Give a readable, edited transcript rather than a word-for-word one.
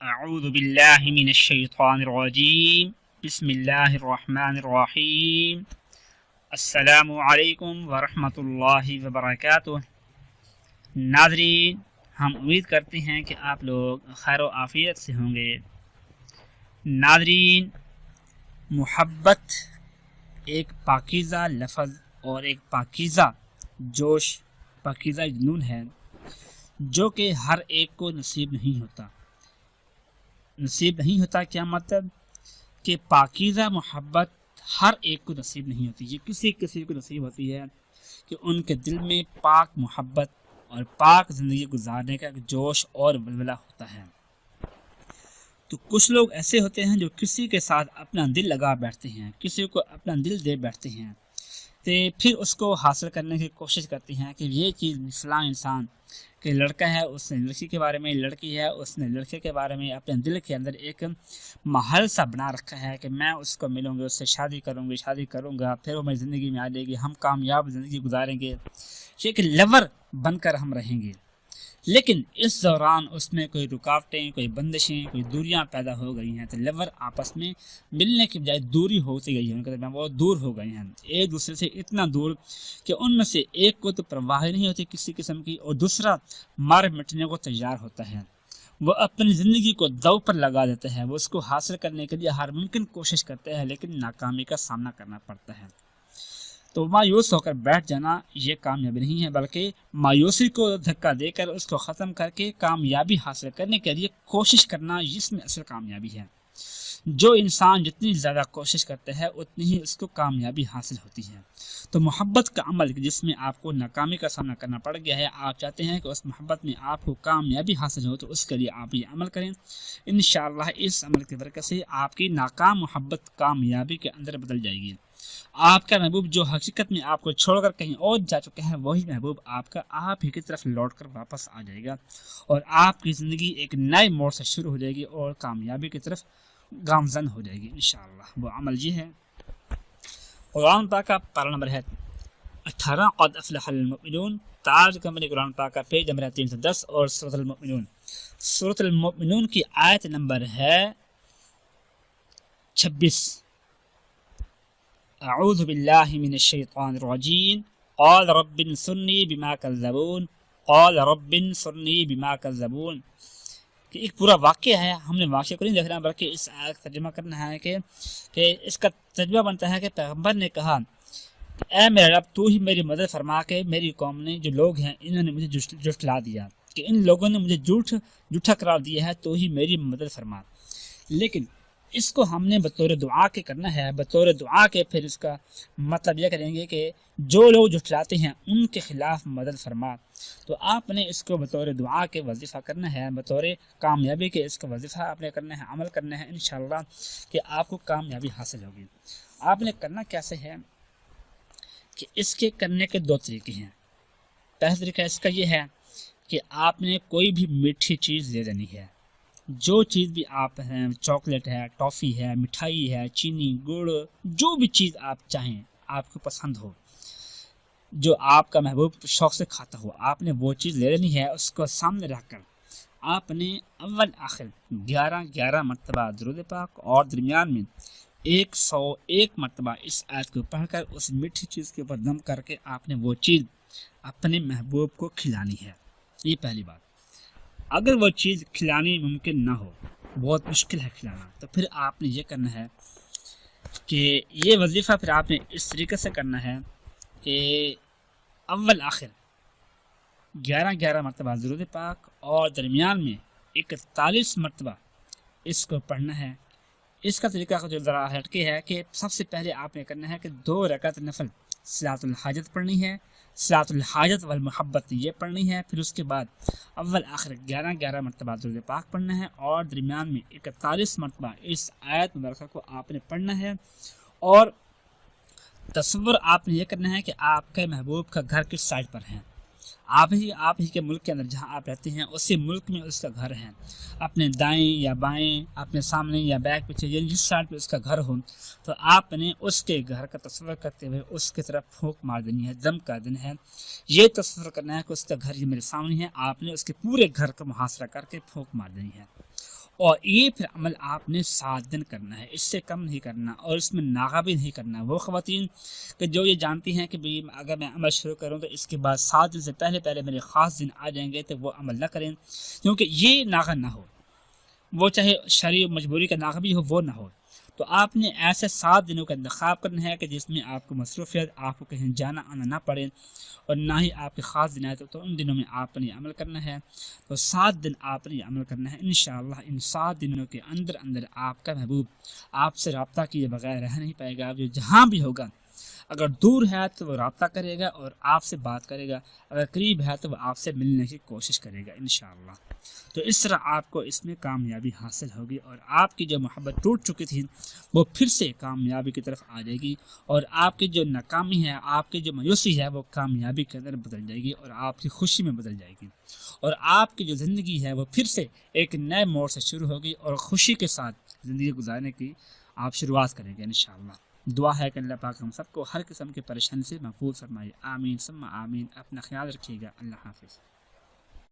اعوذ باللہ من الشیطان الرجیم بسم اللہ الرحمن الرحیم السلام علیکم ورحمۃ اللہ وبرکاتہ۔ ناظرین، ہم امید کرتے ہیں کہ آپ لوگ خیر و عافیت سے ہوں گے۔ ناظرین، محبت ایک پاکیزہ لفظ اور ایک پاکیزہ جوش، پاکیزہ جنون ہے جو کہ ہر ایک کو نصیب نہیں ہوتا۔ کیا مطلب؟ کہ پاکیزہ محبت ہر ایک کو نصیب نہیں ہوتی۔ یہ کسی کو نصیب ہوتی ہے کہ ان کے دل میں پاک محبت اور پاک زندگی گزارنے کا ایک جوش اور ولولہ ہوتا ہے۔ تو کچھ لوگ ایسے ہوتے ہیں جو کسی کے ساتھ اپنا دل لگا بیٹھتے ہیں، کسی کو اپنا دل دے بیٹھتے ہیں، تو پھر اس کو حاصل کرنے کی کوشش کرتے ہیں کہ یہ چیز فلاں انسان کہ لڑکا ہے، اس نے لڑکی کے بارے میں، لڑکی ہے اس نے لڑکے کے بارے میں اپنے دل کے اندر ایک محل سا بنا رکھا ہے کہ میں اس کو ملوں گا، اس سے شادی کروں گا، پھر وہ میری زندگی میں آ جائے گی، ہم کامیاب زندگی گزاریں گے، یہ کہ لور بن کر ہم رہیں گے۔ لیکن اس دوران اس میں کوئی رکاوٹیں، کوئی بندشیں، کوئی دوریاں پیدا ہو گئی ہیں، تو لور آپس میں ملنے کے بجائے دوری ہوتی گئی ہے، ان کے درمیان وہ دور ہو گئے ہیں، ایک دوسرے سے اتنا دور کہ ان میں سے ایک کو تو پرواہ نہیں ہوتی کسی قسم کی، اور دوسرا مار مٹنے کو تیار ہوتا ہے۔ وہ اپنی زندگی کو دو پر لگا دیتا ہے، وہ اس کو حاصل کرنے کے لیے ہر ممکن کوشش کرتا ہے، لیکن ناکامی کا سامنا کرنا پڑتا ہے۔ تو مایوس ہو کر بیٹھ جانا یہ کامیابی نہیں ہے، بلکہ مایوسی کو دھکا دے کر اس کو ختم کر کے کامیابی حاصل کرنے کے لیے کوشش کرنا، اس میں اصل کامیابی ہے۔ جو انسان جتنی زیادہ کوشش کرتا ہے اتنی ہی اس کو کامیابی حاصل ہوتی ہے۔ تو محبت کا عمل جس میں آپ کو ناکامی کا سامنا کرنا پڑ گیا ہے، آپ چاہتے ہیں کہ اس محبت میں آپ کو کامیابی حاصل ہو، تو اس کے لیے آپ یہ عمل کریں۔ انشاءاللہ اس عمل کی برکت سے آپ کی ناکام محبت کامیابی کے اندر بدل جائے گی۔ آپ کا محبوب جو حقیقت میں آپ کو چھوڑ کر کہیں اور جا چکے ہیں، وہی محبوب آپ ہی کی طرف لوٹ کر واپس آ جائے گا، اور آپ کی زندگی ایک نئے موڑ سے شروع ہو جائے گی اور کامیابی کی طرف گامزن ہو جائے گی انشاءاللہ۔ وہ عمل یہ ہے، قرآن پاک کا پارہ نمبر ہے 18، قد افلح المؤمنون، تاج کمبنی قرآن پاک کا پیج نمبر 310، اور سورۃ المؤمنون کی آیت نمبر ہے 26۔ اعوذ باللہ من الشیطان الرجیم، قال رب انصرنی بما کذبون، کہ ایک پورا واقعہ ہے، ہم نے واقعہ کو نہیں دیکھنا بلکہ اس آیت کا ترجمہ کرنا ہے کہ اس کا ترجمہ بنتا ہے کہ پیغمبر نے کہا، اے میرے رب تو ہی میری مدد فرما، کہ میری قوم نے جو لوگ ہیں انہوں نے مجھے جھٹلا دیا، کہ ان لوگوں نے مجھے جھوٹا قرار دیا ہے، تو ہی میری مدد فرما۔ لیکن اس کو ہم نے بطور دعا کے کرنا ہے، بطور دعا کے پھر اس کا مطلب یہ کریں گے کہ جو لوگ جھٹلاتے ہیں ان کے خلاف مدد فرما۔ تو آپ نے اس کو بطور دعا کے وظیفہ کرنا ہے، بطور کامیابی کے اس کا وظیفہ آپ نے کرنا ہے، عمل کرنا ہے انشاءاللہ کہ آپ کو کامیابی حاصل ہوگی۔ آپ نے کرنا کیسے ہے کہ اس کے کرنے کے دو طریقے ہیں۔ پہلا طریقہ اس کا یہ ہے کہ آپ نے کوئی بھی میٹھی چیز لے لینی ہے، جو چیز بھی آپ ہیں، چاکلیٹ ہے، ٹافی ہے، مٹھائی ہے، چینی، گڑ، جو بھی چیز آپ چاہیں، آپ کو پسند ہو، جو آپ کا محبوب شوق سے کھاتا ہو، آپ نے وہ چیز لے لینی ہے۔ اس کو سامنے رکھ کر آپ نے اول آخر 11 مرتبہ درود پاک، اور درمیان میں 101 مرتبہ اس آیت کو پڑھ کر اس میٹھی چیز کے اوپر دم کر کے آپ نے وہ چیز اپنے محبوب کو کھلانی ہے۔ یہ پہلی بات۔ اگر وہ چیز کھلانی ممکن نہ ہو، بہت مشکل ہے کھلانا، تو پھر آپ نے یہ کرنا ہے کہ یہ وظیفہ پھر آپ نے اس طریقے سے کرنا ہے کہ اول آخر 11 مرتبہ درود پاک، اور درمیان میں 41 مرتبہ اس کو پڑھنا ہے۔ اس کا طریقہ جو ذرا ہٹکے ہے کہ سب سے پہلے آپ نے کرنا ہے کہ 2 رکعت نفل صلاۃ الحاجت پڑھنی ہے، صلاۃ الحاجت والمحبت یہ پڑھنی ہے، پھر اس کے بعد اول آخر 11 مرتبہ درود پاک پڑھنا ہے، اور درمیان میں 41 مرتبہ اس آیت مبارکہ کو آپ نے پڑھنا ہے۔ اور تصور آپ نے یہ کرنا ہے کہ آپ کے محبوب کا گھر کس سائڈ پر ہے، آپ ہی کے ملک کے اندر جہاں آپ رہتے ہیں اسی ملک میں اس کا گھر ہے، اپنے دائیں یا بائیں، اپنے سامنے یا بیک پیچھے، جس سائڈ پہ اس کا گھر ہو، تو آپ نے اس کے گھر کا تصور کرتے ہوئے اس کی طرف پھونک مار دینی ہے، دم کر دینا ہے۔ یہ تصور کرنا ہے کہ اس کا گھر یہ میرے سامنے ہے، آپ نے اس کے پورے گھر کا محاصرہ کر کے پھونک مار دینی ہے۔ اور یہ پھر عمل آپ نے 7 دن کرنا ہے، اس سے کم نہیں کرنا، اور اس میں ناغہ بھی نہیں کرنا۔ وہ خواتین کہ جو یہ جانتی ہیں کہ بھی اگر میں عمل شروع کروں تو اس کے بعد 7 دن سے پہلے میرے خاص دن آ جائیں گے، تو وہ عمل نہ کریں، کیونکہ یہ ناغہ نہ ہو، وہ چاہے شرعی مجبوری کا ناغہ بھی ہو، وہ نہ ہو۔ تو آپ نے ایسے 7 دنوں کا انتخاب کرنا ہے کہ جس میں آپ کو مصروفیت، آپ کو کہیں جانا آنا نہ پڑے، اور نہ ہی آپ کے خاص دن آئے، تو ان دنوں میں آپ نے عمل کرنا ہے۔ تو 7 دن آپ نے عمل کرنا ہے انشاءاللہ۔ ان 7 دنوں کے اندر آپ کا محبوب آپ سے رابطہ کیے بغیر رہ نہیں پائے گا۔ جو جہاں بھی ہوگا، اگر دور ہے تو وہ رابطہ کرے گا اور آپ سے بات کرے گا، اگر قریب ہے تو وہ آپ سے ملنے کی کوشش کرے گا انشاءاللہ۔ تو اس طرح آپ کو اس میں کامیابی حاصل ہوگی، اور آپ کی جو محبت ٹوٹ چکی تھی وہ پھر سے کامیابی کی طرف آ جائے گی، اور آپ کی جو ناکامی ہے، آپ کی جو مایوسی ہے، وہ کامیابی کے اندر بدل جائے گی اور آپ کی خوشی میں بدل جائے گی، اور آپ کی جو زندگی ہے وہ پھر سے ایک نئے موڑ سے شروع ہوگی، اور خوشی کے ساتھ زندگی گزارنے کی آپ شروعات کریں گے انشاءاللہ۔ دعا ہے کہ اللہ پاک ہم سب کو ہر قسم کی پریشانی سے محفوظ فرمائے، آمین ثم آمین۔ اپنا خیال رکھیے گا، اللہ حافظ۔